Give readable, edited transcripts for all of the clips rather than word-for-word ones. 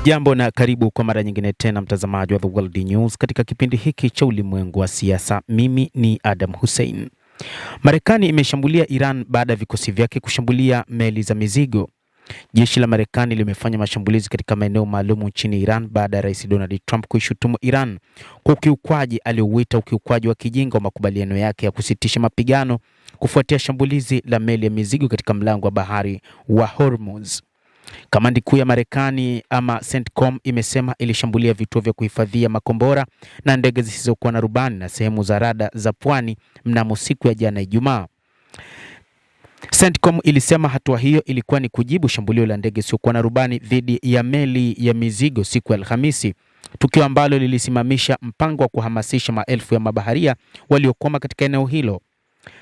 Jambo na karibu kwa mara nyingine tena mtazamaji wa The World News katika kipindi hiki cha ulimwengu wa siasa. Mimi ni Adam Hussein. Marekani imeshambulia Iran baada ya vikosi vyake kushambulia meli za mizigo. Jeshi la Marekani limefanya mashambulizi katika maeneo maalum nchini Iran baada ya Rais Donald Trump kuishutumu Iran kwa ukiukwaji aliouita ukiukwaji wa kijinga wa makubaliano yake ya kusitisha mapigano kufuatia shambulizi la meli ya mizigo katika mlango wa bahari wa Hormuz. Kamandi kuu ya Marekani ama CENTCOM imesema ilishambulia vituo vya kuhifadhia makombora na ndege zisizokuwa na rubani na sehemu za rada za pwani mnamo siku ya jana Ijumaa. CENTCOM ilisema hatua hiyo ilikuwa ni kujibu shambulio la ndege isiyokuwa na rubani dhidi ya meli ya mizigo siku ya Alhamisi, tukio ambalo lilisimamisha mpango wa kuhamasisha maelfu ya mabaharia waliokwama katika eneo hilo.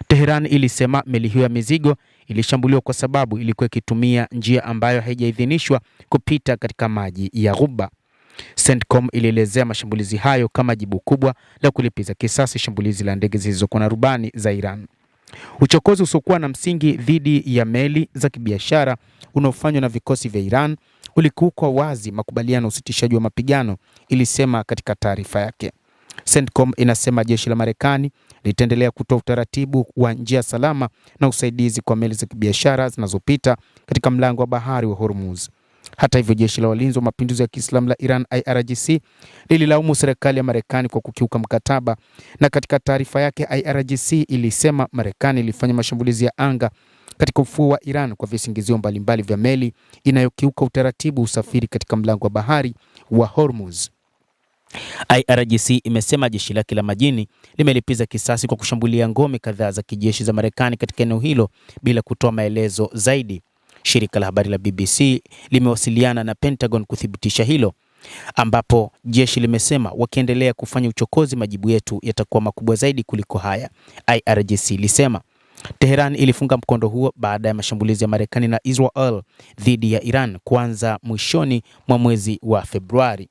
Tehran ilisema meli hiyo ya mizigo ilishambuliwa kwa sababu ilikuwa ikitumia njia ambayo haijaidhinishwa kupita katika maji ya Ghuba. CENTCOM ilielezea mashambulizi hayo kama jibu kubwa la kulipiza kisasi shambulizi la ndege zisizokuwa na rubani za Iran. Uchokozi usiokuwa na msingi dhidi ya meli za kibiashara unaofanywa na vikosi vya Iran ulikiuka wazi makubaliano ya usitishaji wa mapigano, ilisema katika taarifa yake. CENTCOM inasema jeshi la Marekani litaendelea kutoa utaratibu wa njia salama na usaidizi kwa meli za kibiashara zinazopita katika mlango wa bahari wa Hormuz. Hata hivyo, jeshi la walinzi wa mapinduzi ya Kiislamu la Iran IRGC lililaumu serikali ya Marekani kwa kukiuka mkataba, na katika taarifa yake IRGC ilisema Marekani ilifanya mashambulizi ya anga katika ufuo wa Iran kwa visingizio mbalimbali vya meli inayokiuka utaratibu usafiri katika mlango wa bahari wa Hormuz. IRGC imesema jeshi lake la majini limelipiza kisasi kwa kushambulia ngome kadhaa za kijeshi za Marekani katika eneo hilo bila kutoa maelezo zaidi. Shirika la habari la BBC limewasiliana na Pentagon kuthibitisha hilo, ambapo jeshi limesema wakiendelea kufanya uchokozi, majibu yetu yatakuwa makubwa zaidi kuliko haya. IRGC ilisema Tehran ilifunga mkondo huo baada ya mashambulizi ya Marekani na Israel dhidi ya Iran kuanza mwishoni mwa mwezi wa Februari.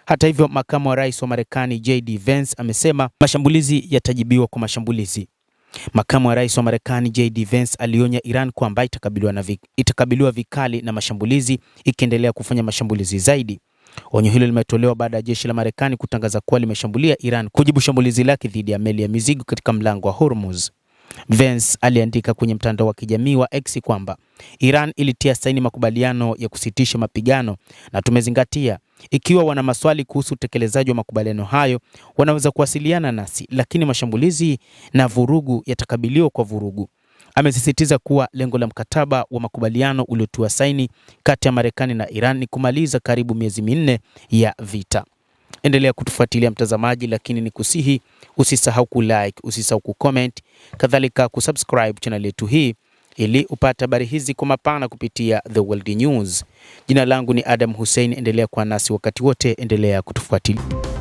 Hata hivyo, makamu wa rais wa Marekani JD Vance amesema mashambulizi yatajibiwa kwa mashambulizi. Makamu wa rais wa Marekani JD Vance alionya Iran kwamba itakabiliwa vikali na mashambulizi ikiendelea kufanya mashambulizi zaidi. Onyo hilo limetolewa baada ya jeshi la Marekani kutangaza kuwa limeshambulia Iran kujibu shambulizi lake dhidi ya meli ya mizigo katika mlango wa Hormuz. Vance aliandika kwenye mtandao wa kijamii wa X kwamba Iran ilitia saini makubaliano ya kusitisha mapigano na tumezingatia. Ikiwa wana maswali kuhusu utekelezaji wa makubaliano hayo, wanaweza kuwasiliana nasi, lakini mashambulizi na vurugu yatakabiliwa kwa vurugu. Amesisitiza kuwa lengo la mkataba wa makubaliano uliotiwa saini kati ya Marekani na Iran ni kumaliza karibu miezi 4 ya vita. Endelea kutufuatilia mtazamaji, lakini ni kusihi usisahau kulike, usisahau kucomment, kadhalika kusubscribe channel yetu hii ili upate habari hizi kwa mapana kupitia The World News. Jina langu ni Adam Hussein, endelea kuwa nasi wakati wote, endelea kutufuatilia.